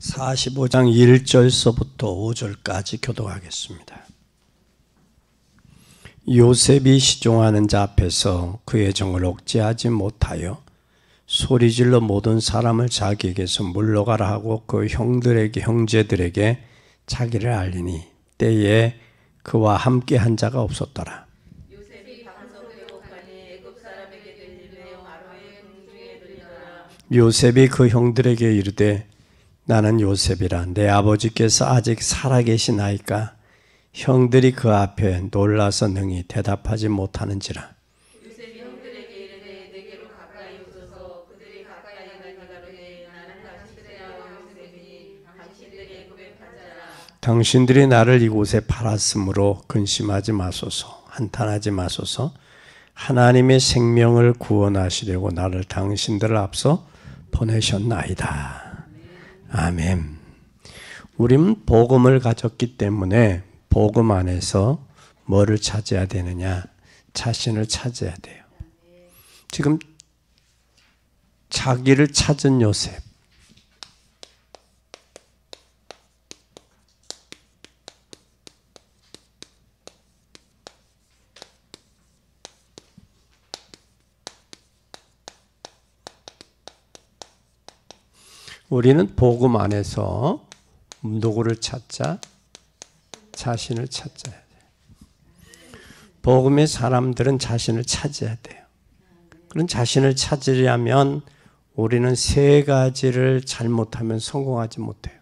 45장 1절서부터 5절까지 교독하겠습니다. 요셉이 시종하는 자 앞에서 그의 정을 억제하지 못하여 소리질러 모든 사람을 자기에게서 물러가라 하고 그 형제들에게 자기를 알리니 때에 그와 함께 한 자가 없었더라. 요셉이 그 형들에게 이르되 나는 요셉이라. 내 아버지께서 아직 살아계시나이까? 형들이 그 앞에 놀라서 능히 대답하지 못하는지라. 요셉이 형들에게 이르되 내게로 가까이 오소서. 그들이 가까이 가니 나는 당신들의 아버 요셉이니 당신들이 애굽에 판 자라. 당신들이 나를 이곳에 팔았으므로 근심하지 마소서. 한탄하지 마소서. 하나님의 생명을 구원하시려고 나를 당신들 앞서 보내셨나이다. 아멘. 우리는 복음을 가졌기 때문에 복음 안에서 뭐를 찾아야 되느냐? 자신을 찾아야 돼요. 지금 자기를 찾은 요셉. 우리는 복음 안에서 누구를 찾자? 자신을 찾아야 돼요. 복음의 사람들은 자신을 찾아야 돼요. 그런 자신을 찾으려면 우리는 세 가지를 잘못하면 성공하지 못해요.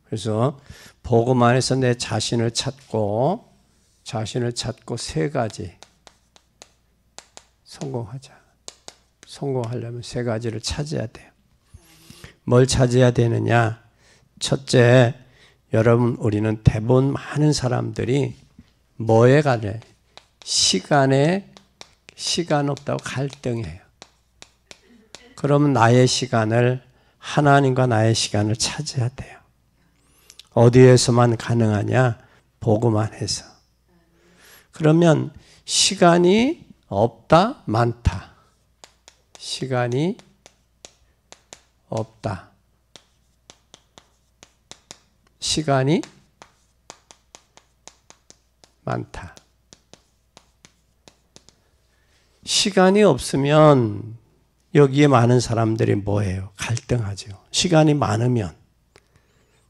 그래서 복음 안에서 내 자신을 찾고 세 가지 성공하자. 성공하려면 세 가지를 찾아야 돼요. 뭘 찾아야 되느냐? 첫째, 여러분 우리는 대부분 많은 사람들이 뭐에 관해? 시간 없다고 갈등해요. 그러면 나의 시간을 하나님과 나의 시간을 찾아야 돼요. 어디에서만 가능하냐? 복음 안에서. 그러면 시간이 없다, 많다. 시간이 없다. 시간이 많다. 시간이 없으면 여기에 많은 사람들이 뭐예요? 갈등하죠. 시간이 많으면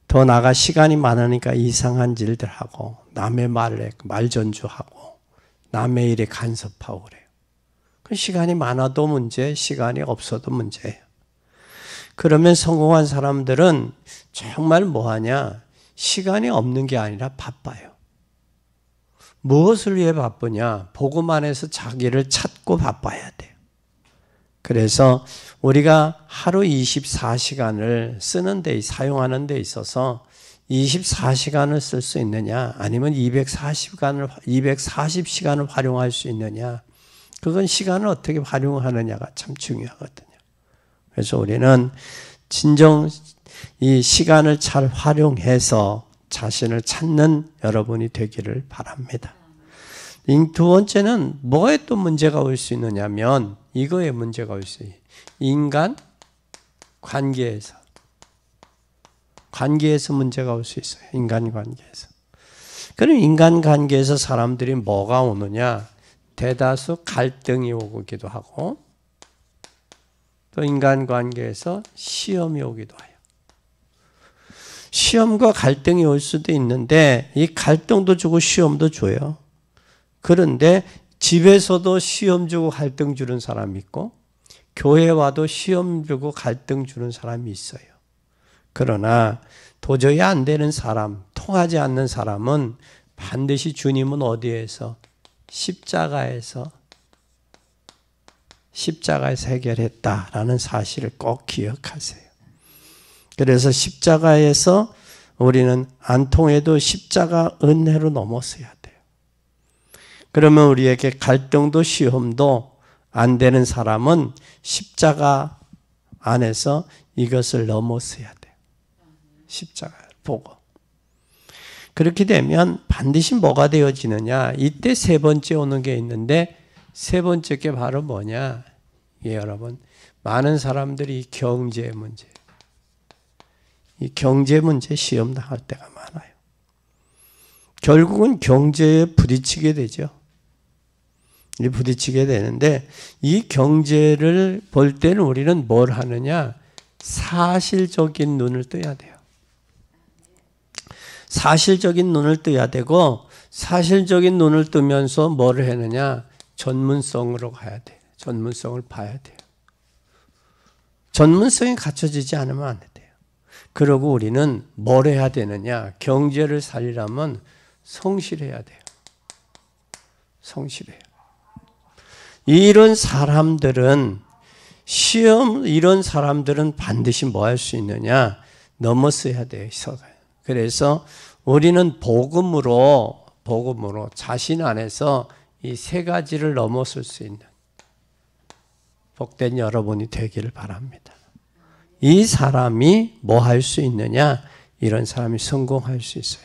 더 나아가 시간이 많으니까 이상한 일들 하고 남의 말에 말전주하고 남의 일에 간섭하고 그래요. 그 시간이 많아도 문제, 시간이 없어도 문제예요. 그러면 성공한 사람들은 정말 뭐하냐? 시간이 없는 게 아니라 바빠요. 무엇을 위해 바쁘냐? 복음 안에서 자기를 찾고 바빠야 돼요. 그래서 우리가 하루 24시간을 쓰는 데, 사용하는 데 있어서 24시간을 쓸 수 있느냐? 아니면 240시간을 활용할 수 있느냐? 그건 시간을 어떻게 활용하느냐가 참 중요하거든요. 그래서 우리는 진정 이 시간을 잘 활용해서 자신을 찾는 여러분이 되기를 바랍니다. 두 번째는 뭐에 또 문제가 올 수 있느냐면 이거에 문제가 올 수 있어요. 인간 관계에서 문제가 올 수 있어요. 인간 관계에서. 그럼 인간 관계에서 사람들이 뭐가 오느냐? 대다수 갈등이 오기도 하고 또 인간관계에서 시험이 오기도 해요. 시험과 갈등이 올 수도 있는데 이 갈등도 주고 시험도 줘요. 그런데 집에서도 시험 주고 갈등 주는 사람이 있고 교회 와도 시험 주고 갈등 주는 사람이 있어요. 그러나 도저히 안 되는 사람, 통하지 않는 사람은 반드시 주님은 어디에서? 십자가에서 해결했다라는 사실을 꼭 기억하세요. 그래서 십자가에서 우리는 안 통해도 십자가 은혜로 넘어서야 돼요. 그러면 우리에게 갈등도 시험도 안 되는 사람은 십자가 안에서 이것을 넘어서야 돼요. 십자가를 보고. 그렇게 되면 반드시 뭐가 되어지느냐? 이때 세 번째 오는 게 있는데 세 번째 게 바로 뭐냐? 예, 여러분. 많은 사람들이 경제 문제. 이 경제 문제 시험 당할 때가 많아요. 결국은 경제에 부딪히게 되죠. 부딪히게 되는데 이 경제를 볼 때는 우리는 뭘 하느냐? 사실적인 눈을 떠야 돼요. 사실적인 눈을 떠야 되고 사실적인 눈을 뜨면서 뭐를 하느냐? 전문성으로 가야 돼요. 전문성을 봐야 돼요. 전문성이 갖춰지지 않으면 안 돼요. 그리고 우리는 뭘 해야 되느냐? 경제를 살리려면 성실해야 돼요. 성실해요. 이런 사람들은 이런 사람들은 반드시 뭐 할 수 있느냐? 넘어서야 돼요. 그래서 우리는 복음으로 자신 안에서 이 세 가지를 넘어설 수 있는 복된 여러분이 되기를 바랍니다. 이 사람이 뭐 할 수 있느냐? 이런 사람이 성공할 수 있어요.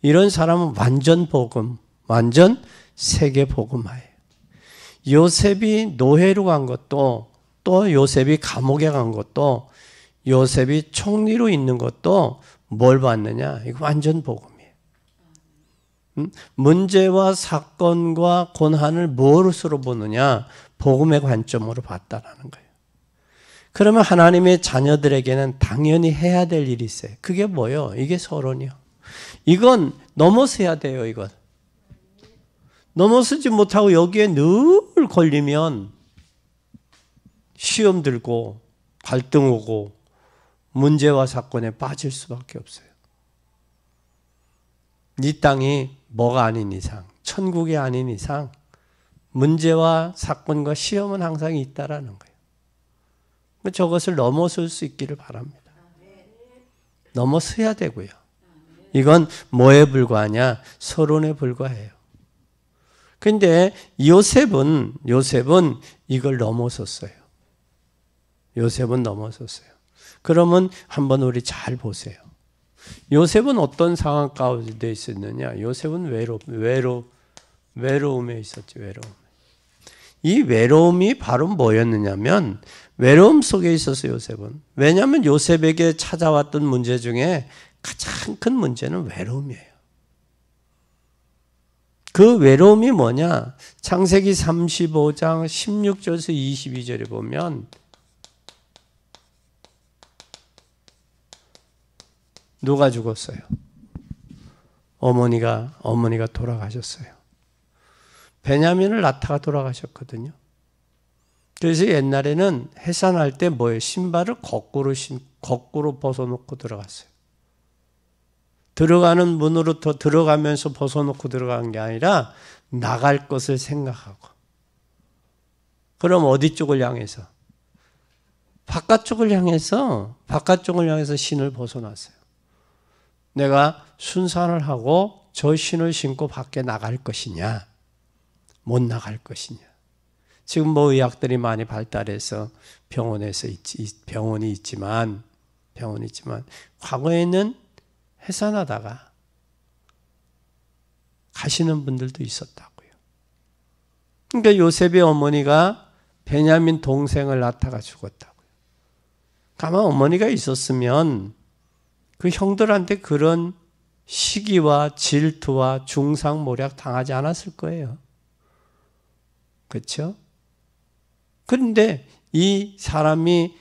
이런 사람은 완전 복음, 완전 세계 복음화예요. 요셉이 노예로 간 것도, 또 요셉이 감옥에 간 것도, 요셉이 총리로 있는 것도 뭘 봤느냐? 이거 완전 복음이에요. 문제와 사건과 고난을 무엇으로 보느냐? 복음의 관점으로 봤다라는 거예요. 그러면 하나님의 자녀들에게는 당연히 해야 될 일이 있어요. 그게 뭐예요? 이게 서론이요. 이건 넘어서야 돼요. 이건. 넘어서지 못하고 여기에 늘 걸리면 시험 들고 갈등 오고 문제와 사건에 빠질 수밖에 없어요. 이 땅이 뭐가 아닌 이상, 천국이 아닌 이상 문제와 사건과 시험은 항상 있다라는 거예요. 저것을 넘어설 수 있기를 바랍니다. 넘어서야 되고요. 이건 뭐에 불과하냐? 서론에 불과해요. 근데 요셉은 이걸 넘어섰어요. 요셉은 넘어섰어요. 그러면 한번 우리 잘 보세요. 요셉은 어떤 상황 가운데 있었느냐? 요셉은 외로움에 있었죠. 이 외로움이 바로 뭐였느냐면 외로움 속에 있었어요. 요셉은. 왜냐하면 요셉에게 찾아왔던 문제 중에 가장 큰 문제는 외로움이에요. 그 외로움이 뭐냐? 창세기 35장 16절에서 22절에 보면 누가 죽었어요? 어머니가 돌아가셨어요. 베냐민을 낳다가 돌아가셨거든요. 그래서 옛날에는 해산할 때 뭐예요? 신발을 거꾸로 벗어놓고 들어갔어요. 들어가는 문으로 더 들어가면서 벗어놓고 들어간 게 아니라 나갈 것을 생각하고. 그럼 어디 쪽을 향해서? 바깥쪽을 향해서 신을 벗어놨어요. 내가 순산을 하고 저 신을 신고 밖에 나갈 것이냐, 못 나갈 것이냐. 지금 뭐 의학들이 많이 발달해서 병원이 있지만 과거에는 해산하다가 가시는 분들도 있었다고요. 그러니까 요셉의 어머니가 베냐민 동생을 낳다가 죽었다고요. 아마 어머니가 있었으면 그 형들한테 그런 시기와 질투와 중상모략 당하지 않았을 거예요. 그렇죠? 그런데 이 사람이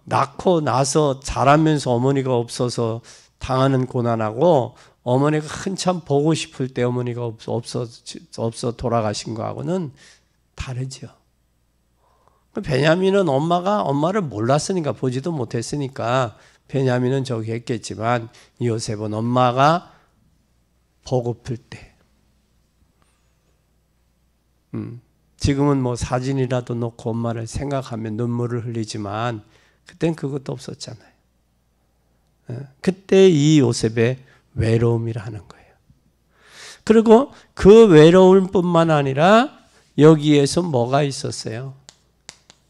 낳고 나서 자라면서 어머니가 없어서 당하는 고난하고 어머니가 한참 보고 싶을 때 어머니가 없어 돌아가신 거하고는 다르죠. 베냐민은 엄마를 몰랐으니까, 보지도 못했으니까 베냐민은 저기 했겠지만 요셉은 엄마가 보고플 때, 지금은 뭐 사진이라도 놓고 엄마를 생각하면 눈물을 흘리지만 그땐 그것도 없었잖아요. 그때 이 요셉의 외로움이라는 거예요. 그리고 그 외로움뿐만 아니라 여기에서 뭐가 있었어요?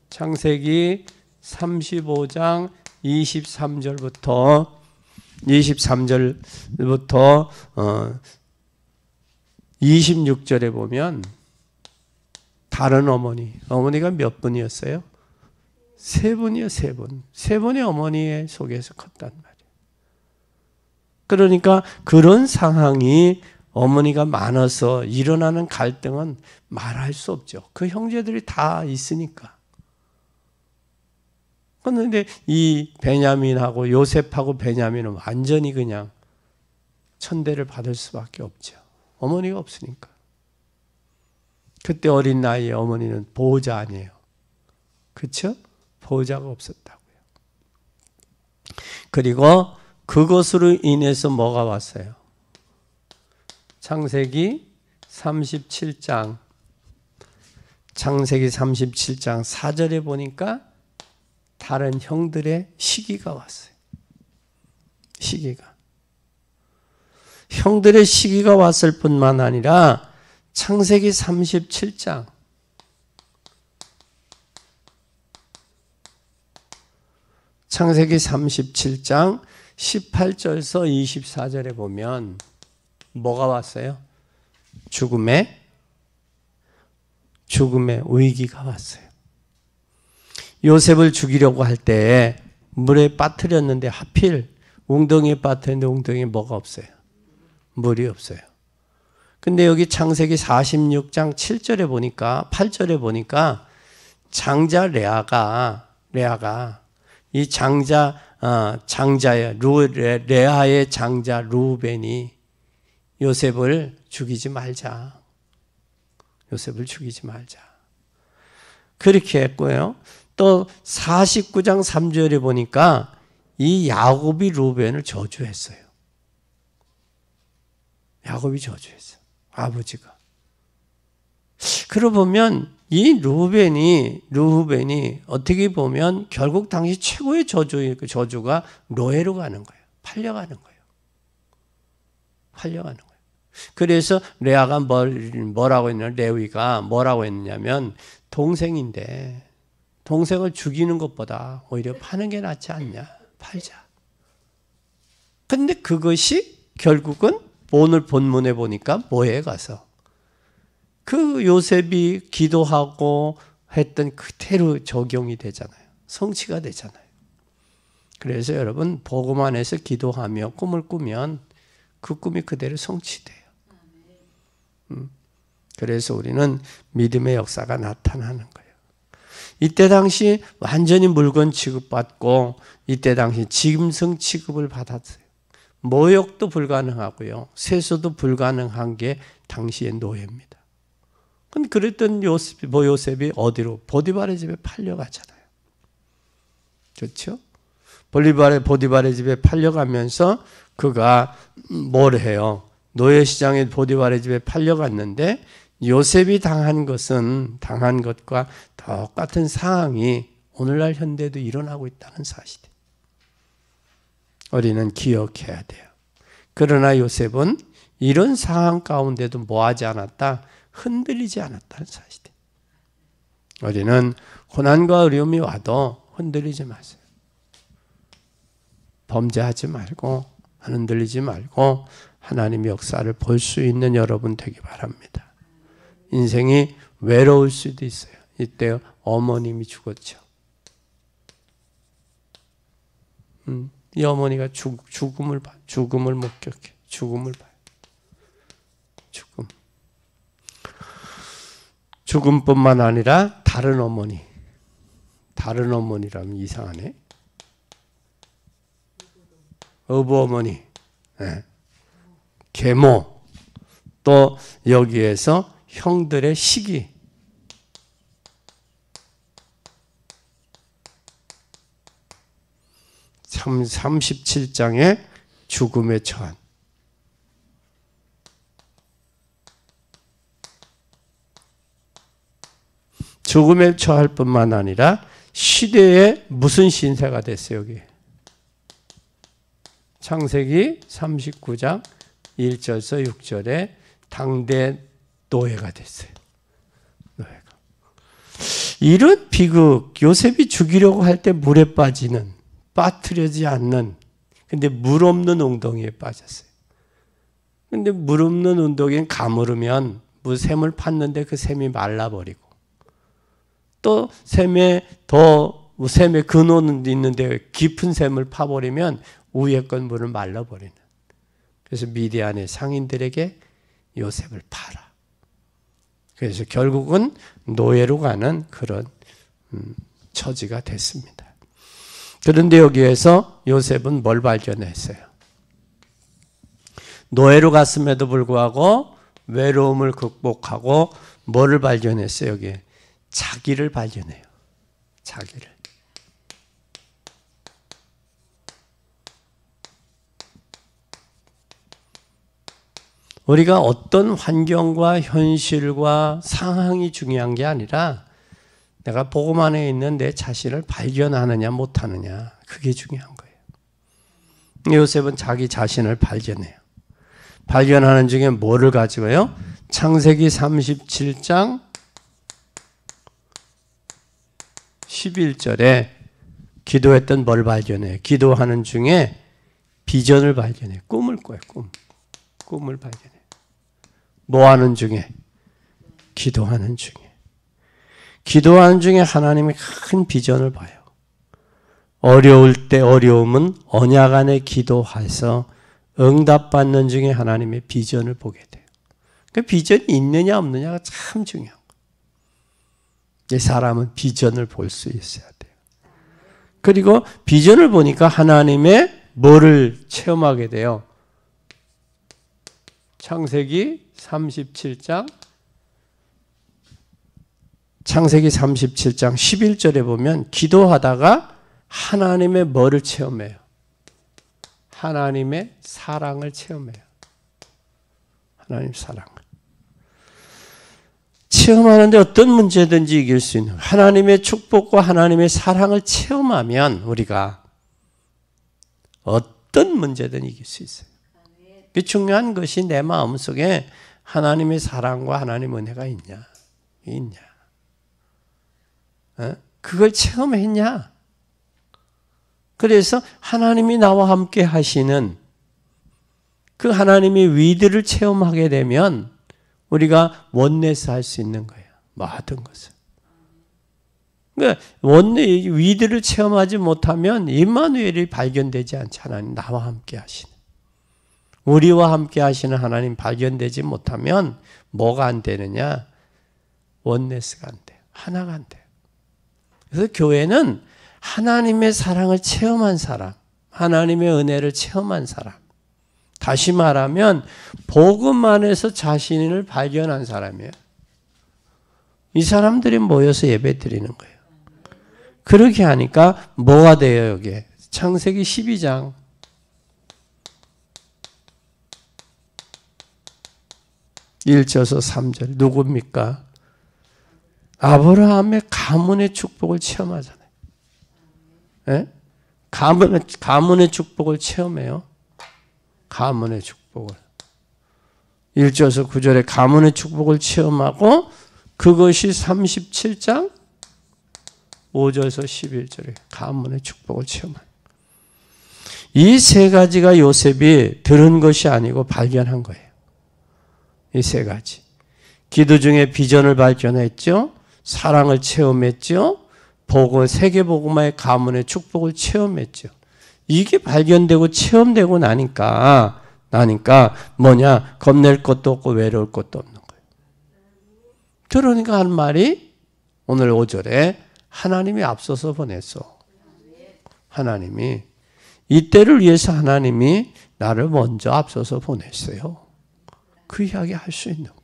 창세기 35장 23절부터 26절에 보면 다른 어머니가 몇 분이었어요? 세 분이요, 세 분. 세 분의 어머니의 속에서 컸단 말이에요. 그러니까 그런 상황이 어머니가 많아서 일어나는 갈등은 말할 수 없죠. 그 형제들이 다 있으니까. 그런데 이 베냐민하고 요셉하고 베냐민은 완전히 그냥 천대를 받을 수밖에 없죠. 어머니가 없으니까. 그때 어린 나이에 어머니는 보호자 아니에요. 그렇죠? 보호자가 없었다고요. 그리고 그것으로 인해서 뭐가 왔어요? 창세기 37장 4절에 보니까 다른 형들의 시기가 왔어요. 시기가. 형들의 시기가 왔을 뿐만 아니라 창세기 37장 18절에서 24절에 보면 뭐가 왔어요? 죽음의 위기가 왔어요. 요셉을 죽이려고 할 때 물에 빠뜨렸는데 하필 웅덩이에 빠뜨렸는데 웅덩이에 뭐가 없어요? 물이 없어요. 근데 여기 창세기 46장 7절에 보니까 8절에 보니까 장자 레아가 이 장자의 레아의 장자 루벤이 요셉을 죽이지 말자. 요셉을 죽이지 말자. 그렇게 했고요. 또 49장 3절에 보니까 이 야곱이 루벤을 저주했어요. 야곱이 저주했어요. 아버지가. 그러고 보면 이 루벤이 어떻게 보면 결국 당시 최고의 저주가 노예로 가는 거예요. 팔려가는 거예요. 팔려가는 거예요. 그래서 레아가 뭐라고 했냐, 레위가 뭐라고 했냐면 동생인데 동생을 죽이는 것보다 오히려 파는 게 낫지 않냐. 팔자. 근데 그것이 결국은 오늘 본문에 보니까 뭐에 가서 그 요셉이 기도하고 했던 그대로 적용이 되잖아요. 성취가 되잖아요. 그래서 여러분 복음 안에서 기도하며 꿈을 꾸면 그 꿈이 그대로 성취돼요. 그래서 우리는 믿음의 역사가 나타나는 거예요. 이때 당시 완전히 물건 취급받고 이때 당시 짐승 취급을 받았어요. 모욕도 불가능하고요. 세수도 불가능한 게 당시의 노예입니다. 근데 그랬던 요셉이 어디로? 보디발의 집에 팔려가잖아요. 그렇죠? 보디발의 집에 팔려가면서 그가 뭘 해요? 노예시장에 보디발의 집에 팔려갔는데 요셉이 당한 것과 똑같은 상황이 오늘날 현대도 일어나고 있다는 사실이에요. 우리는 기억해야 돼요. 그러나 요셉은 이런 상황 가운데도 뭐하지 않았다? 흔들리지 않았다는 사실이에요. 우리는 고난과 어려움이 와도 흔들리지 마세요. 범죄하지 말고 흔들리지 말고 하나님의 역사를 볼 수 있는 여러분 되기 바랍니다. 인생이 외로울 수도 있어요. 이때 어머님이 죽었죠. 이 어머니가 죽음을 목격해. 죽음을 봐요. 죽음뿐만 아니라 다른 어머니라면 이상하네. 어부어머니, 네. 계모, 또 여기에서 형들의 시기. 참 37장의 죽음에 처한. 죽음에 처할 뿐만 아니라 시대에 무슨 신세가 됐어요, 여기. 창세기 39장 1절에서 6절에 당대 노예가 됐어요. 노예가. 이런 비극, 요셉이 죽이려고 할 때 물에 빠뜨려지지 않는, 근데 물 없는 웅덩이에 빠졌어요. 근데 물 없는 웅덩이에 가물으면 샘을 팠는데 그 샘이 말라버리고 또 샘에 더 샘의 근원은 있는데 깊은 샘을 파버리면 위에 건 물을 말라버리는. 그래서 미디안의 상인들에게 요셉을 팔아. 그래서 결국은 노예로 가는 그런 처지가 됐습니다. 그런데 여기에서 요셉은 뭘 발견했어요? 노예로 갔음에도 불구하고 외로움을 극복하고 뭐를 발견했어요? 여기에 자기를 발견해요. 자기를. 우리가 어떤 환경과 현실과 상황이 중요한 게 아니라 내가 복음 안에 있는 내 자신을 발견하느냐 못하느냐, 그게 중요한 거예요. 요셉은 자기 자신을 발견해요. 발견하는 중에 뭐를 가지고요? 창세기 37장 11절에 기도했던 뭘 발견해요? 기도하는 중에 비전을 발견해요. 꿈을 꿔요. 꿈을 발견해요. 뭐 하는 중에? 기도하는 중에. 기도하는 중에 하나님의 큰 비전을 봐요. 어려울 때 어려움은 언약 안에 기도해서 응답받는 중에 하나님의 비전을 보게 돼요. 그 비전이 있느냐 없느냐가 참 중요한 거예요. 이 사람은 비전을 볼 수 있어야 돼요. 그리고 비전을 보니까 하나님의 뭐를 체험하게 돼요? 창세기 37장 11절에 보면 기도하다가 하나님의 뭐를 체험해요? 하나님의 사랑을 체험해요. 하나님 사랑을. 체험하는데 어떤 문제든지 이길 수 있는 하나님의 축복과 하나님의 사랑을 체험하면 우리가 어떤 문제든 이길 수 있어요. 그 중요한 것이 내 마음속에 하나님의 사랑과 하나님의 은혜가 있냐. 그걸 체험했냐. 그래서 하나님이 나와 함께 하시는 그 하나님의 위대를 체험하게 되면 우리가 원내스 할 수 있는 거예요. 모든 것을. 그러니까 위대를 체험하지 못하면 임마누엘이 발견되지 않지. 하나님 나와 함께 하시는. 우리와 함께 하시는 하나님 발견되지 못하면 뭐가 안 되느냐? 원내스가 안 돼요. 하나가 안 돼요. 그래서 교회는 하나님의 사랑을 체험한 사람, 하나님의 은혜를 체험한 사람, 다시 말하면 복음 안에서 자신을 발견한 사람이에요. 이 사람들이 모여서 예배 드리는 거예요. 그렇게 하니까 뭐가 돼요? 여기에 창세기 12장 1절에서 3절 누굽니까? 아브라함의 가문의 축복을 체험하잖아요. 예? 가문의 축복을 체험해요. 가문의 축복을. 1절에서 9절에 가문의 축복을 체험하고 그것이 37장 5절에서 11절에 가문의 축복을 체험한. 이 세 가지가 요셉이 들은 것이 아니고 발견한 거예요. 이 세 가지. 기도 중에 비전을 발견했죠. 사랑을 체험했죠. 세계복음화의 가문의 축복을 체험했죠. 이게 발견되고 체험되고 나니까 뭐냐? 겁낼 것도 없고 외로울 것도 없는 거예요. 그러니까 한 말이 오늘 5절에 하나님이 앞서서 보냈어. 하나님이 이때를 위해서 하나님이 나를 먼저 앞서서 보냈어요. 그 이야기 할 수 있는 거예요.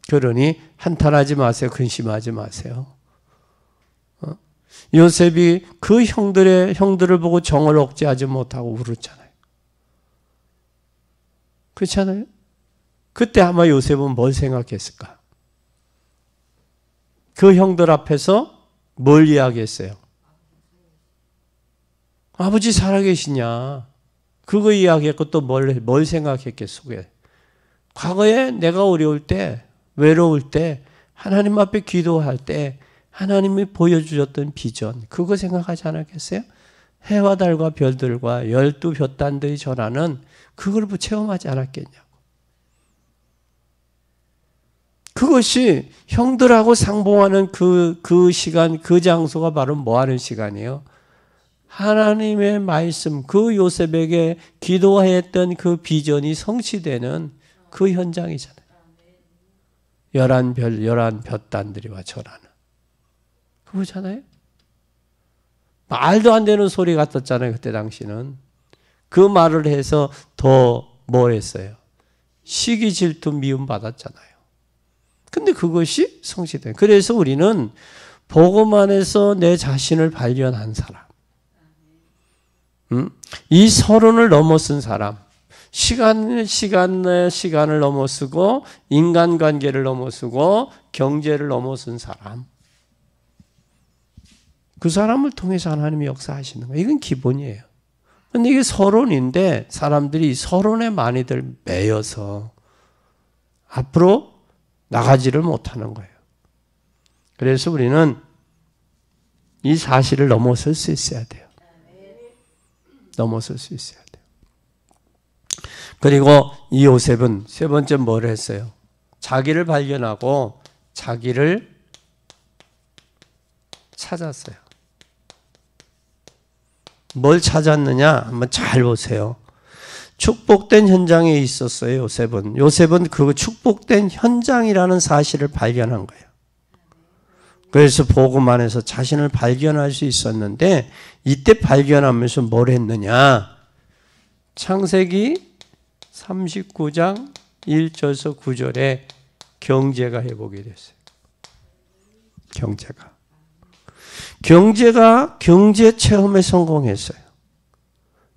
그러니 한탄하지 마세요. 근심하지 마세요. 요셉이 그 형들을 보고 정을 억제하지 못하고 울었잖아요. 그렇잖아요? 그때 아마 요셉은 뭘 생각했을까? 그 형들 앞에서 뭘 이야기했어요? 아버지 살아계시냐? 그거 이야기했고 또 뭘 생각했겠어? 과거에 내가 어려울 때, 외로울 때, 하나님 앞에 기도할 때 하나님이 보여주셨던 비전, 그거 생각하지 않았겠어요? 해와 달과 별들과 12볕단들이 전하는 그걸 체험하지 않았겠냐고. 그것이 형들하고 상봉하는 그 시간, 그 장소가 바로 뭐 하는 시간이에요? 하나님의 말씀, 그 요셉에게 기도했던 그 비전이 성취되는 그 현장이잖아요. 11 볕단들이 와 절하는. 그거잖아요. 말도 안 되는 소리 같았잖아요. 그때 당시는. 그 말을 해서 더 뭐 했어요? 시기 질투 미움 받았잖아요. 근데 그것이 성취돼요. 그래서 우리는 복음 안에서 내 자신을 발견한 사람, 이 서론을 넘어선 사람, 시간을 넘어서고 인간관계를 넘어서고 경제를 넘어선 사람, 그 사람을 통해서 하나님이 역사하시는 거예요. 이건 기본이에요. 근데 이게 서론인데 사람들이 서론에 많이들 매여서 앞으로 나가지를 못하는 거예요. 그래서 우리는 이 사실을 넘어설 수 있어야 돼요. 넘어설 수 있어야 돼요. 그리고 이 요셉은 세 번째 뭘 했어요? 자기를 발견하고 자기를 찾았어요. 뭘 찾았느냐? 한번 잘 보세요. 축복된 현장에 있었어요, 요셉은. 요셉은 그 축복된 현장이라는 사실을 발견한 거예요. 그래서 복음 안에서 자신을 발견할 수 있었는데 이때 발견하면서 뭘 했느냐? 창세기 39장 1절에서 9절에 경제가 회복이 됐어요. 경제 체험에 성공했어요.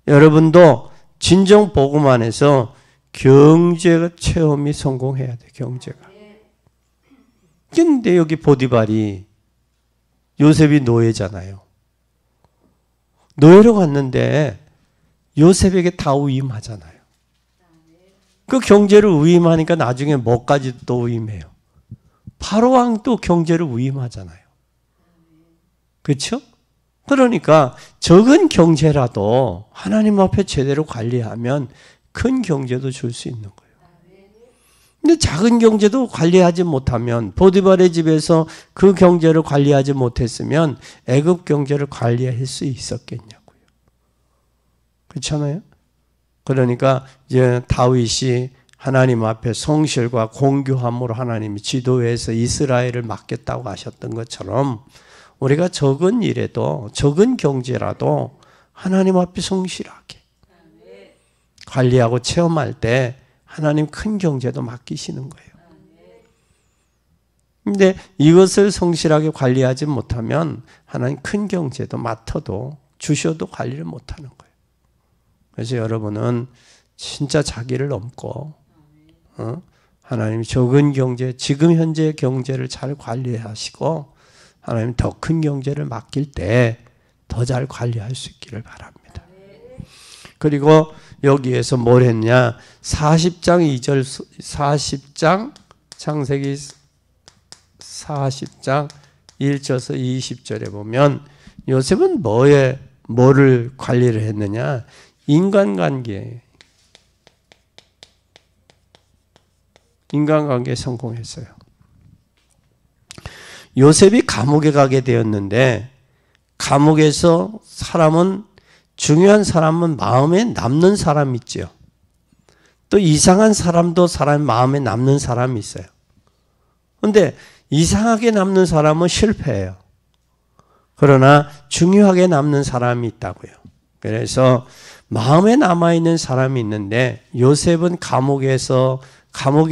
여러분도 진정 복음 안에서 경제 체험이 성공해야 돼요. 경제가. 근데 여기 보디발이 요셉이 노예잖아요. 노예로 갔는데 요셉에게 다 위임하잖아요. 그 경제를 위임하니까 나중에 뭐까지 또 위임해요? 바로 왕도 경제를 위임하잖아요. 그렇죠? 그러니까 적은 경제라도 하나님 앞에 제대로 관리하면 큰 경제도 줄 수 있는 거예요. 근데 작은 경제도 관리하지 못하면 보디발의 집에서 그 경제를 관리하지 못했으면 애굽 경제를 관리할 수 있었겠냐고요. 그렇잖아요? 그러니까 이제 다윗이 하나님 앞에 성실과 공교함으로 하나님이 지도해서 이스라엘을 맡겠다고 하셨던 것처럼 우리가 적은 일에도 적은 경제라도 하나님 앞에 성실하게 관리하고 체험할 때 하나님 큰 경제도 맡기시는 거예요. 근데 이것을 성실하게 관리하지 못하면 하나님 큰 경제도 맡아도 주셔도 관리를 못하는 거예요. 그래서 여러분은 진짜 자기를 넘고 하나님 적은 경제, 지금 현재의 경제를 잘 관리하시고 하나님 더 큰 경제를 맡길 때 더 잘 관리할 수 있기를 바랍니다. 그리고 여기에서 뭘 했냐? 40장 2절, 40장, 창세기 40장 1절에서 20절에 보면 요셉은 뭐를 관리를 했느냐? 인간관계에 성공했어요. 요셉이 감옥에 가게 되었는데 감옥에서 중요한 사람은 마음에 남는 사람이 있죠. 또 이상한 사람도 사람 마음에 남는 사람이 있어요. 그런데 이상하게 남는 사람은 실패해요. 그러나 중요하게 남는 사람이 있다고요. 그래서 마음에 남아있는 사람이 있는데 요셉은 감옥에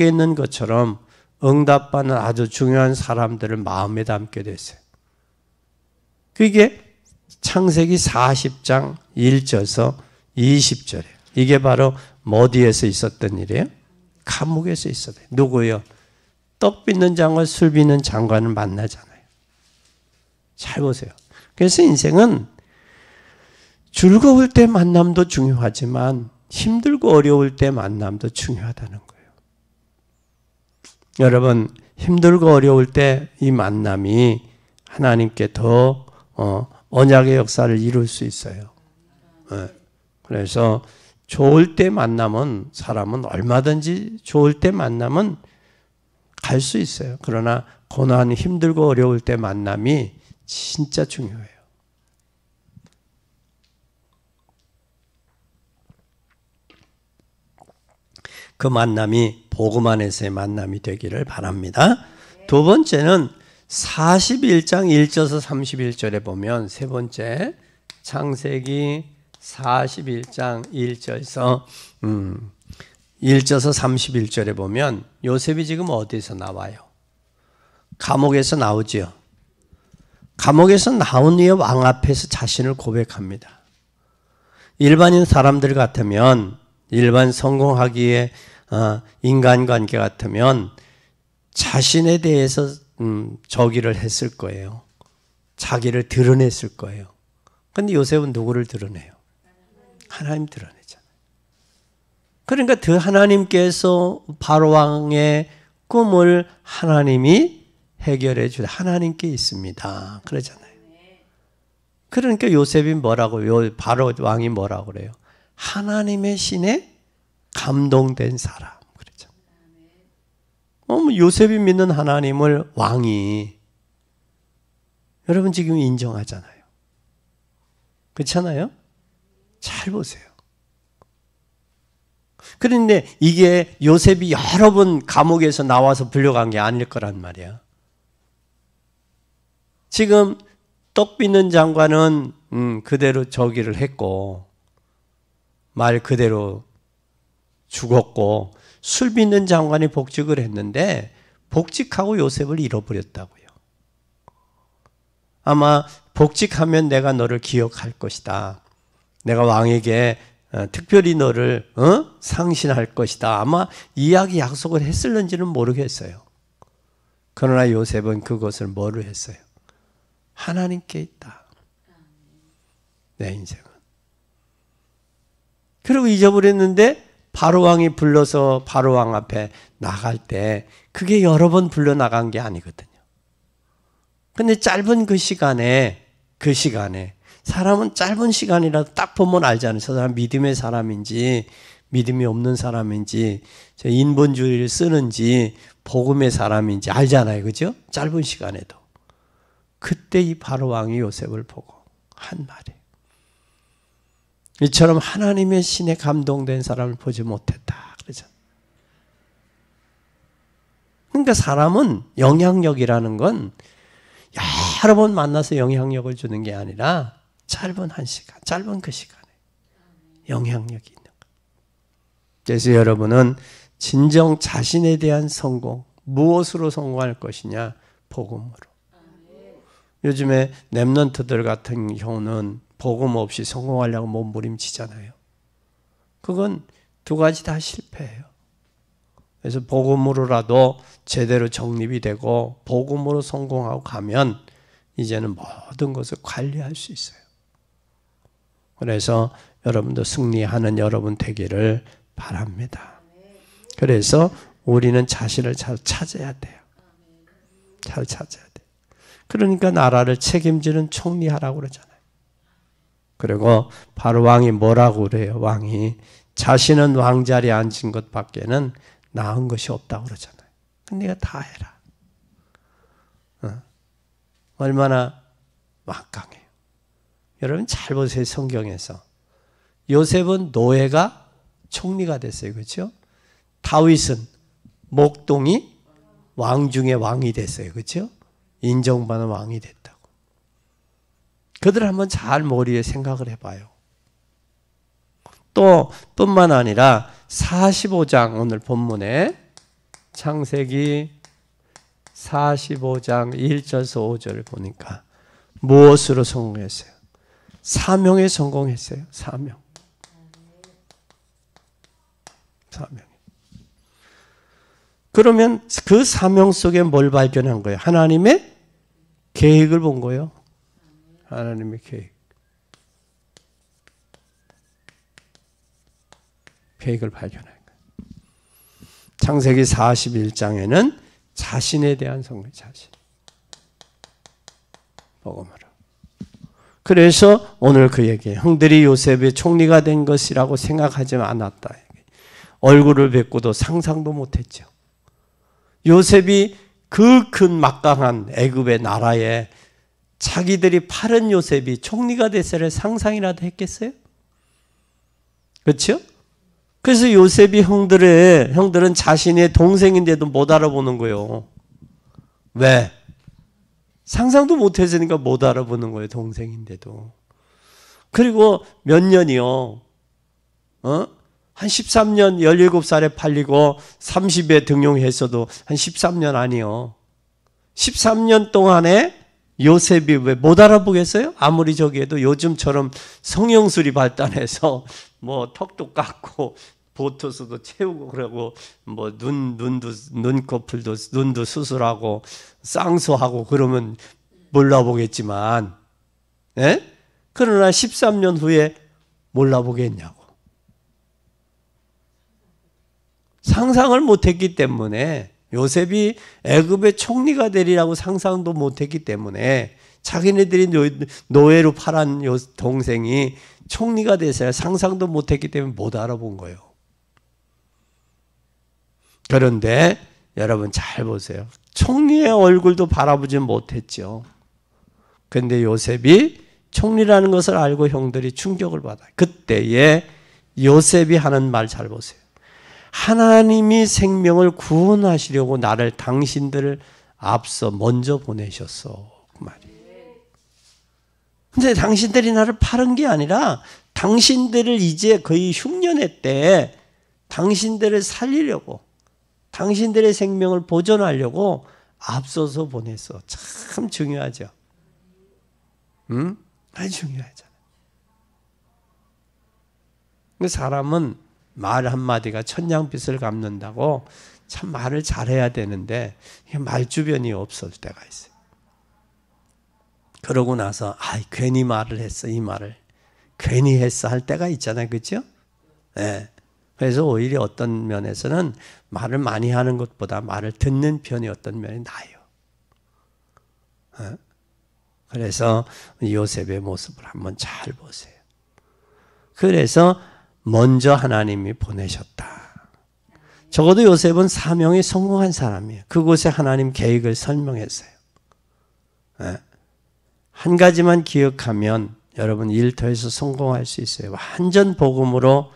있는 것처럼 응답받는 아주 중요한 사람들을 마음에 담게 됐어요. 그게 창세기 40장 1절에서 20절이에요. 이게 바로 어디에서 있었던 일이에요? 감옥에서 있었어요. 누구요? 떡 빚는 장관, 술 빚는 장관을 만나잖아요. 잘 보세요. 그래서 인생은 즐거울 때 만남도 중요하지만 힘들고 어려울 때 만남도 중요하다는 거예요. 여러분, 힘들고 어려울 때 이 만남이 하나님께 더 언약의 역사를 이룰 수 있어요. 그래서 좋을 때 만남은 사람은 얼마든지 좋을 때 만남은 갈 수 있어요. 그러나 고난, 힘들고 어려울 때 만남이 진짜 중요해요. 그 만남이 복음 안에서의 만남이 되기를 바랍니다. 두 번째는 41장 1절에서 31절에 보면, 세 번째 창세기 41장 1절에서 1절에서 31절에 보면 요셉이 지금 어디서 나와요? 감옥에서 나오지요. 감옥에서 나온 후에 왕 앞에서 자신을 고백합니다. 일반인 사람들 같으면, 일반 성공하기에 인간관계 같으면 자신에 대해서 저기를 했을 거예요. 자기를 드러냈을 거예요. 그런데 요셉은 누구를 드러내요? 하나님 드러내잖아요. 그러니까 그 하나님께서 바로왕의 꿈을 하나님이 해결해 줄 하나님께 있습니다. 그러잖아요. 그러니까 요셉이 뭐라고, 바로왕이 뭐라고 그래요? 하나님의 신에 감동된 사람. 그렇죠. 요셉이 믿는 하나님을 왕이, 여러분 지금 인정하잖아요. 그렇잖아요? 잘 보세요. 그런데 이게 요셉이 여러 번 감옥에서 나와서 불려간 게 아닐 거란 말이야. 지금 떡 빚는 장관은 그대로 저기를 했고, 말 그대로 죽었고, 술 빚는 장관이 복직을 했는데 복직하고 요셉을 잃어버렸다고요. 아마 복직하면 내가 너를 기억할 것이다. 내가 왕에게 특별히 너를 상신할 것이다. 아마 이야기 약속을 했을는지는 모르겠어요. 그러나 요셉은 그것을 뭐로 했어요? 하나님께 있다. 내 인생은. 그리고 잊어버렸는데 바로왕이 불러서 바로왕 앞에 나갈 때 그게 여러 번 불러 나간 게 아니거든요. 근데 짧은 그 시간에 사람은 짧은 시간이라도 딱 보면 알잖아요. 저 사람 믿음의 사람인지 믿음이 없는 사람인지 인본주의를 쓰는지 복음의 사람인지 알잖아요. 그죠? 짧은 시간에도. 그때 이 바로왕이 요셉을 보고 한 말이에요. 이처럼 하나님의 신에 감동된 사람을 보지 못했다. 그러죠. 그러니까 사람은 영향력이라는 건 여러 번 만나서 영향력을 주는 게 아니라 짧은 한 시간, 짧은 그 시간에 영향력이 있는 거예요. 그래서 여러분은 진정 자신에 대한 성공, 무엇으로 성공할 것이냐? 복음으로. 요즘에 랩런트들 같은 경우는 복음 없이 성공하려고 몸부림치잖아요. 그건 두 가지 다 실패해요. 그래서 복음으로라도 제대로 정립이 되고 복음으로 성공하고 가면 이제는 모든 것을 관리할 수 있어요. 그래서 여러분도 승리하는 여러분 되기를 바랍니다. 그래서 우리는 자신을 잘 찾아야 돼요. 잘 찾아야 돼요. 그러니까 나라를 책임지는 총리하라고 그러잖아요. 그리고 바로 왕이 뭐라고 그래요? 왕이 자신은 왕자리에 앉은 것밖에는 나은 것이 없다고 그러잖아요. 근데 네가 다 해라. 얼마나 막강해요. 여러분 잘 보세요. 성경에서 요셉은 노예가 총리가 됐어요. 그렇죠? 다윗은 목동이 왕 중에 왕이 됐어요. 그렇죠? 인정받는 왕이 됐다고. 그들 한번 잘 머리에 생각을 해봐요. 또 뿐만 아니라 45장 오늘 본문에 창세기 45장 1절에서 5절을 보니까 무엇으로 성공했어요? 사명에 성공했어요. 사명. 그러면 그 사명 속에 뭘 발견한 거예요? 하나님의 계획을 본 거예요. 하나님의 계획을 발견한 거예요. 창세기 41장에는 자신에 대한 성공, 자신. 복음으로. 그래서 오늘 그 얘기예요. 형들이 요셉의 총리가 된 것이라고 생각하지 않았다. 얼굴을 뵙고도 상상도 못했죠. 요셉이 그 큰 막강한 애굽의 나라에 자기들이 팔은 요셉이 총리가 됐을 상상이라도 했겠어요? 그렇죠? 그래서 요셉이 형들은 자신의 동생인데도 못 알아보는 거예요. 왜? 상상도 못 했으니까 못 알아보는 거예요. 동생인데도. 그리고 몇 년이요. 한 13년 17살에 팔리고 30에 등용했어도 한 13년 아니요. 13년 동안에 요셉이 왜 못 알아보겠어요? 아무리 저기에도 요즘처럼 성형술이 발달해서 뭐 턱도 깎고 보토스도 채우고 그러고 뭐 눈꺼풀도 눈도 수술하고 쌍수하고 그러면 몰라보겠지만, 예? 그러나 13년 후에 몰라보겠냐고. 상상을 못했기 때문에 요셉이 애굽의 총리가 되리라고 상상도 못했기 때문에 자기네들이 노예로 팔은 동생이 총리가 되서야 상상도 못했기 때문에 못 알아본 거예요. 그런데 여러분 잘 보세요. 총리의 얼굴도 바라보지 못했죠. 그런데 요셉이 총리라는 것을 알고 형들이 충격을 받아요. 그때에 요셉이 하는 말 잘 보세요. 하나님이 생명을 구원하시려고 나를 당신들을 앞서 먼저 보내셨어. 그 말이에요. 근데 당신들이 나를 팔은 게 아니라 당신들을 이제 거의 흉년의 때에 당신들을 살리려고 당신들의 생명을 보존하려고 앞서서 보냈어. 참 중요하죠. 응? 아주 중요하잖아요. 근데 사람은 말 한마디가 천냥빚을 갚는다고 참 말을 잘해야 되는데 말 주변이 없을 때가 있어요. 그러고 나서 괜히 말을 했어. 이 말을 괜히 했어 할 때가 있잖아요. 그렇죠? 네. 그래서 오히려 어떤 면에서는 말을 많이 하는 것보다 말을 듣는 편이 어떤 면이 나아요. 그래서 요셉의 모습을 한번 잘 보세요. 그래서 먼저 하나님이 보내셨다. 적어도 요셉은 사명에 성공한 사람이에요. 그곳에 하나님 계획을 설명했어요. 한 가지만 기억하면 여러분 일터에서 성공할 수 있어요. 완전 복음으로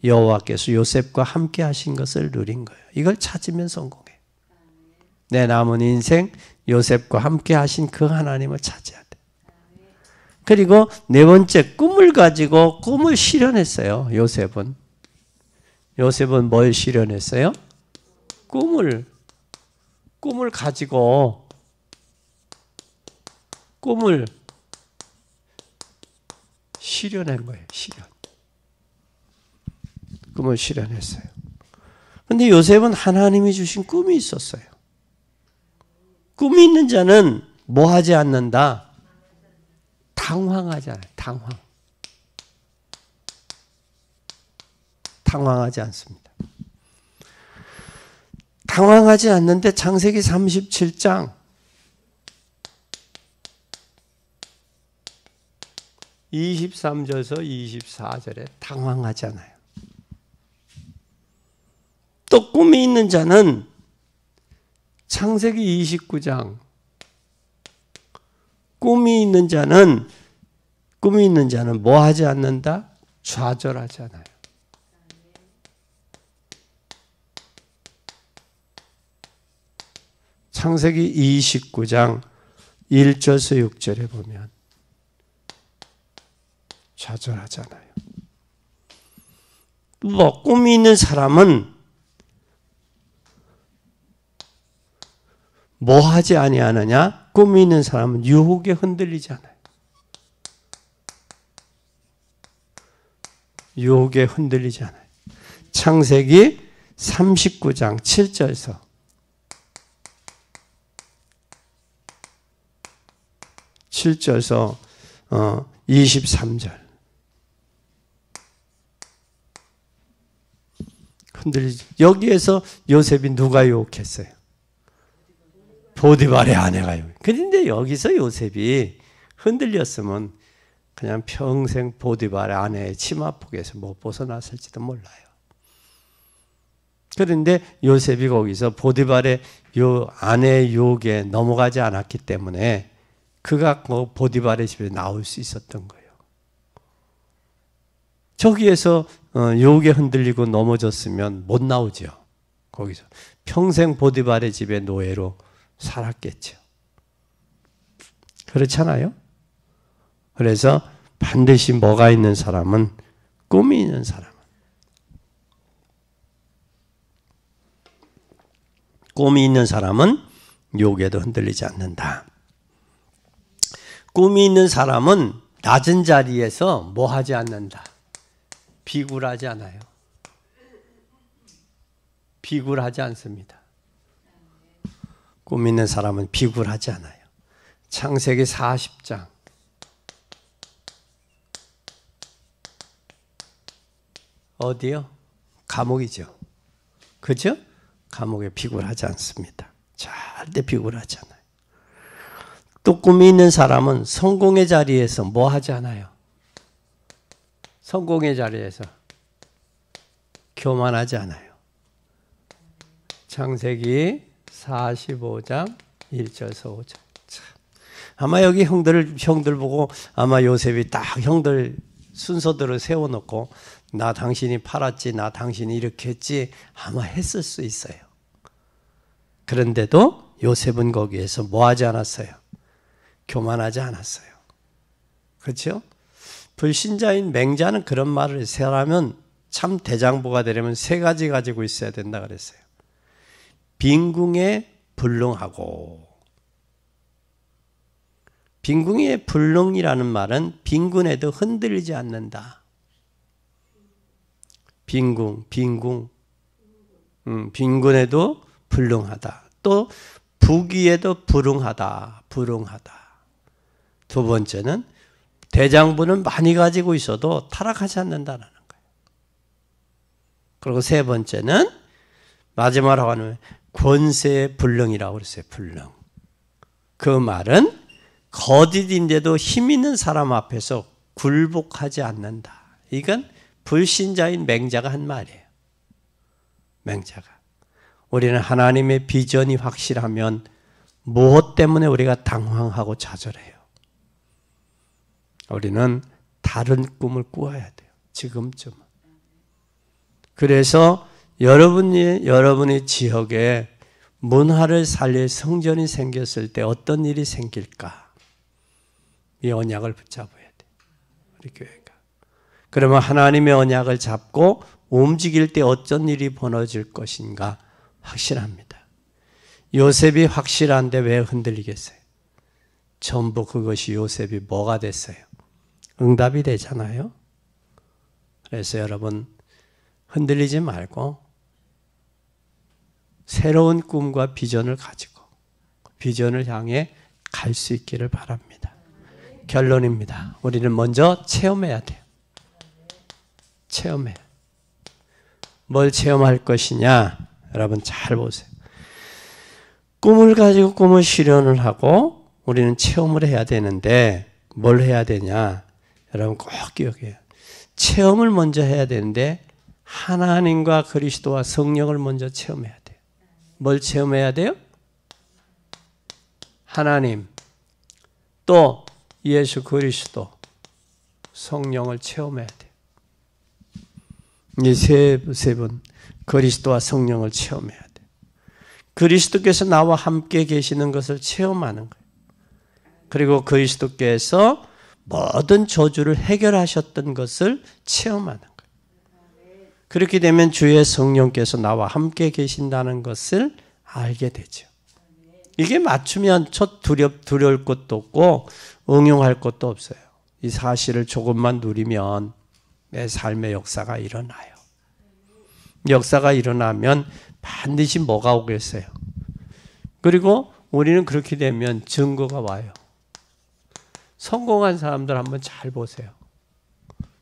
여호와께서 요셉과 함께 하신 것을 누린 거예요. 이걸 찾으면 성공해요. 내 남은 인생 요셉과 함께 하신 그 하나님을 찾아야 돼. 그리고 네 번째, 꿈을 가지고 꿈을 실현했어요. 요셉은 뭘 실현했어요? 꿈을 가지고 꿈을 실현한 거예요. 꿈을 실현했어요. 그런데 요셉은 하나님이 주신 꿈이 있었어요. 꿈이 있는 자는 뭐 하지 않는다? 당황하잖아요. 당황하지 않습니다. 당황하지 않는데 창세기 37장 23절에서 24절에 당황하잖아요. 또 꿈이 있는 자는 창세기 29장 꿈이 있는 자는 뭐 하지 않는다? 좌절하잖아요. 창세기 29장 1절에서 6절에 보면 좌절하잖아요. 뭐 꿈이 있는 사람은 뭐 하지 아니하느냐? 꿈이 있는 사람은 유혹에 흔들리지 않아요. 유혹에 흔들리지 않아요. 창세기 39장 7절에서 23절 흔들리지. 여기에서 요셉이 누가 유혹했어요? 보디발의 아내가요. 그런데 여기서 요셉이 흔들렸으면 그냥 평생 보디발의 아내의 치마폭에서 못 벗어났을지도 몰라요. 그런데 요셉이 거기서 보디발의 요 아내의 유혹에 넘어가지 않았기 때문에 그가 보디발의 집에 나올 수 있었던 거예요. 저기에서 유혹에 흔들리고 넘어졌으면 못 나오죠. 거기서 평생 보디발의 집에 노예로 살았겠죠. 그렇잖아요? 그래서 반드시 뭐가 있는 사람은, 꿈이 있는 사람은, 꿈이 있는 사람은 유혹에도 흔들리지 않는다. 꿈이 있는 사람은 낮은 자리에서 뭐 하지 않는다. 비굴하지 않아요. 비굴하지 않습니다. 꿈 있는 사람은 비굴하지 않아요. 창세기 40장. 어디요? 감옥이죠. 그죠? 감옥에 비굴하지 않습니다. 절대 비굴하지 않아요. 또 꿈이 있는 사람은 성공의 자리에서 뭐 하지 않아요? 성공의 자리에서 교만하지 않아요. 창세기 45장 1절에서 5절. 아마 여기 형들 보고 아마 요셉이 딱 형들 순서대로 세워놓고 나 당신이 팔았지, 나 당신이 이렇게 했지 아마 했을 수 있어요. 그런데도 요셉은 거기에서 뭐 하지 않았어요? 교만하지 않았어요. 그렇죠? 불신자인 맹자는 그런 말을 했어요. 사람은 참 대장부가 되려면 세 가지 가지고 있어야 된다 그랬어요. 빈궁에 불능하고, 빈궁에 불능이라는 말은 빈군에도 흔들리지 않는다. 빈군에도 불능하다. 또 부귀에도 불응하다. 두 번째는 대장부는 많이 가지고 있어도 타락하지 않는다는 거예요. 그리고 세 번째는 마지막으로 하는 권세의 불능이라고 그랬어요. 불능. 그 말은 거짓인데도 힘 있는 사람 앞에서 굴복하지 않는다. 이건 불신자인 맹자가 한 말이에요. 맹자가. 우리는 하나님의 비전이 확실하면 무엇 때문에 우리가 당황하고 좌절해요? 우리는 다른 꿈을 꾸어야 돼요. 지금쯤은. 그래서 여러분의 지역에 문화를 살릴 성전이 생겼을 때 어떤 일이 생길까? 이 언약을 붙잡아야 돼. 우리 교회가. 그러면 하나님의 언약을 잡고 움직일 때 어떤 일이 벌어질 것인가 확실합니다. 요셉이 확실한데 왜 흔들리겠어요? 전부 그것이 요셉이 뭐가 됐어요? 응답이 되잖아요. 그래서 여러분 흔들리지 말고 새로운 꿈과 비전을 가지고 비전을 향해 갈 수 있기를 바랍니다. 결론입니다. 우리는 먼저 체험해야 돼요. 체험해. 뭘 체험할 것이냐? 여러분 잘 보세요. 꿈을 가지고 꿈을 실현을 하고 우리는 체험을 해야 되는데 뭘 해야 되냐? 여러분 꼭 기억해요. 체험을 먼저 해야 되는데 하나님과 그리스도와 성령을 먼저 체험해야 돼요. 뭘 체험해야 돼요? 하나님, 또 예수 그리스도, 성령을 체험해야 돼요. 이 세 분, 그리스도와 성령을 체험해야 돼요. 그리스도께서 나와 함께 계시는 것을 체험하는 거예요. 그리고 그리스도께서 모든 저주를 해결하셨던 것을 체험하는 거예요. 그렇게 되면 주의 성령께서 나와 함께 계신다는 것을 알게 되죠. 이게 맞추면 첫 두려울 것도 없고 응용할 것도 없어요. 이 사실을 조금만 누리면 내 삶의 역사가 일어나요. 역사가 일어나면 반드시 뭐가 오겠어요? 그리고 우리는 그렇게 되면 증거가 와요. 성공한 사람들 한번 잘 보세요.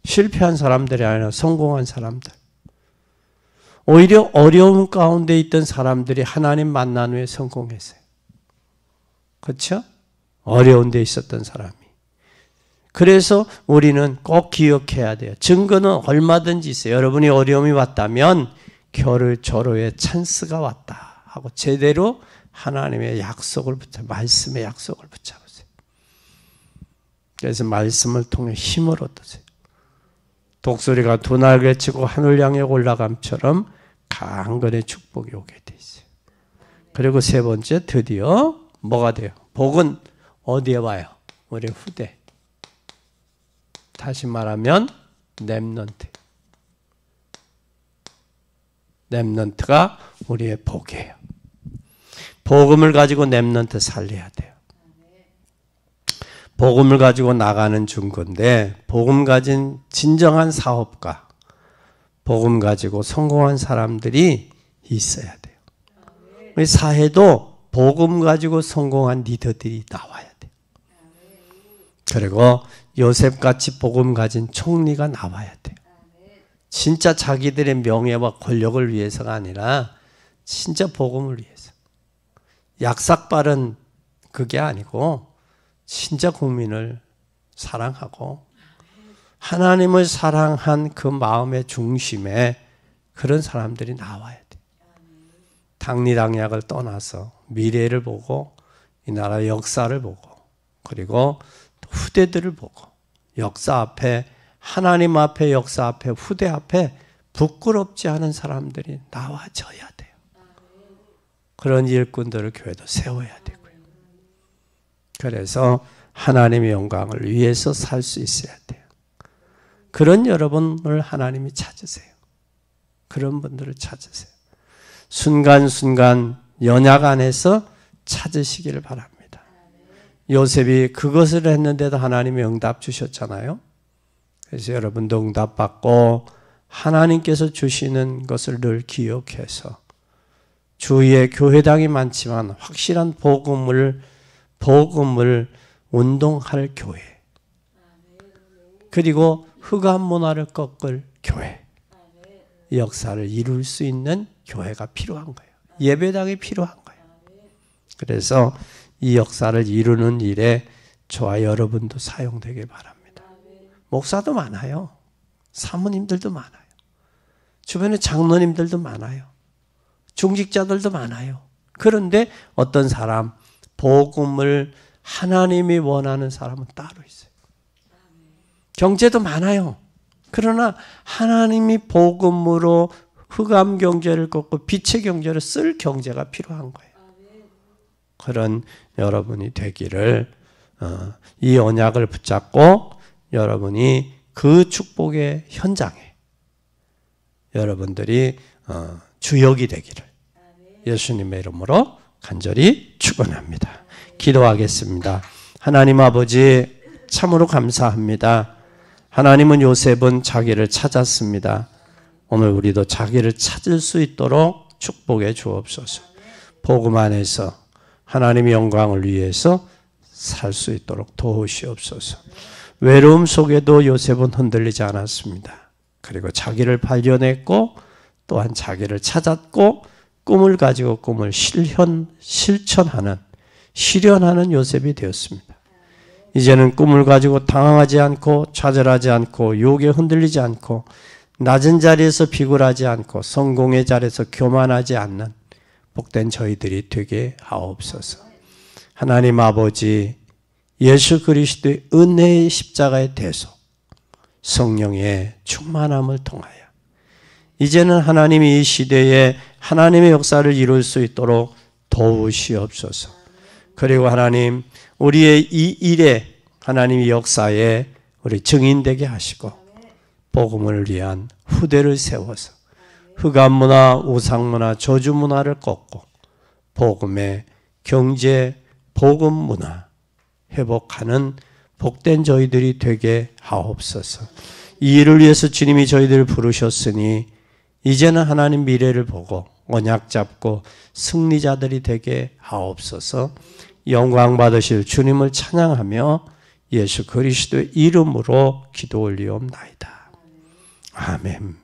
실패한 사람들이 아니라 성공한 사람들. 오히려 어려움 가운데 있던 사람들이 하나님 만난 후에 성공했어요. 그렇죠? 어려운 데 있었던 사람이. 그래서 우리는 꼭 기억해야 돼요. 증거는 얼마든지 있어요. 여러분이 어려움이 왔다면 절호의 찬스가 왔다 하고 제대로 하나님의 약속을 말씀의 약속을 붙잡으세요. 그래서 말씀을 통해 힘을 얻으세요. 독수리가 두 날개 치고 하늘 향해 올라감처럼 강건의 축복이 오게 돼 있어요. 그리고 세 번째 드디어 뭐가 돼요? 복은 어디에 와요? 우리 후대. 다시 말하면 렘넌트. 렘넌트가 우리의 복이에요. 복음을 가지고 렘넌트 살려야 돼요. 복음을 가지고 나가는 중건데 복음 가진 진정한 사업가, 복음 가지고 성공한 사람들이 있어야 돼요. 우리 사회도 복음 가지고 성공한 리더들이 나와야 돼요. 그리고 요셉같이 복음 가진 총리가 나와야 돼요. 진짜 자기들의 명예와 권력을 위해서가 아니라 진짜 복음을 위해서. 약삭빠른 그게 아니고 진짜 국민을 사랑하고 하나님을 사랑한 그 마음의 중심에 그런 사람들이 나와야 돼. 당리당략을 떠나서 미래를 보고 이 나라 역사를 보고 그리고 후대들을 보고 역사 앞에 하나님 앞에 역사 앞에 후대 앞에 부끄럽지 않은 사람들이 나와줘야 돼요. 그런 일꾼들을 교회도 세워야 되고요. 그래서 하나님의 영광을 위해서 살 수 있어야 돼요. 그런 여러분을 하나님이 찾으세요. 그런 분들을 찾으세요. 순간순간 연약 안에서 찾으시기를 바랍니다. 요셉이 그것을 했는데도 하나님이 응답 주셨잖아요. 그래서 여러분도 응답받고 하나님께서 주시는 것을 늘 기억해서 주위에 교회당이 많지만 확실한 복음을 운동할 교회, 그리고 흑암 문화를 꺾을 교회, 역사를 이룰 수 있는 교회가 필요한 거예요. 예배당이 필요한 거예요. 그래서 이 역사를 이루는 일에 저와 여러분도 사용되길 바랍니다. 목사도 많아요. 사모님들도 많아요. 주변에 장로님들도 많아요. 중직자들도 많아요. 그런데 어떤 사람, 복음을 하나님이 원하는 사람은 따로 있어요. 경제도 많아요. 그러나 하나님이 복음으로 흑암 경제를 꺾고 빛의 경제를 쓸 경제가 필요한 거예요. 그런 여러분이 되기를 이 언약을 붙잡고 여러분이 그 축복의 현장에 여러분들이 주역이 되기를 예수님의 이름으로 간절히 축원합니다. 기도하겠습니다. 하나님 아버지 참으로 감사합니다. 하나님은 요셉은 자기를 찾았습니다. 오늘 우리도 자기를 찾을 수 있도록 축복해 주옵소서. 복음 안에서 하나님의 영광을 위해서 살 수 있도록 도우시옵소서. 외로움 속에도 요셉은 흔들리지 않았습니다. 그리고 자기를 발견했고 또한 자기를 찾았고 꿈을 가지고 꿈을 실천하는 실현하는 요셉이 되었습니다. 이제는 꿈을 가지고 당황하지 않고 좌절하지 않고 유혹에 흔들리지 않고 낮은 자리에서 비굴하지 않고 성공의 자리에서 교만하지 않는 복된 저희들이 되게 하옵소서. 하나님 아버지, 예수 그리스도의 은혜의 십자가의 대속, 성령의 충만함을 통하여 이제는 하나님이 이 시대에 하나님의 역사를 이룰 수 있도록 도우시옵소서. 그리고 하나님, 우리의 이 일에 하나님의 역사에 우리 증인되게 하시고 복음을 위한 후대를 세워서 흑암 문화, 우상 문화, 저주 문화를 꺾고 복음의 경제, 복음 문화 회복하는 복된 저희들이 되게 하옵소서. 이 일을 위해서 주님이 저희들을 부르셨으니 이제는 하나님 미래를 보고 언약 잡고 승리자들이 되게 하옵소서. 영광 받으실 주님을 찬양하며 예수 그리스도의 이름으로 기도 올리옵나이다. 아멘.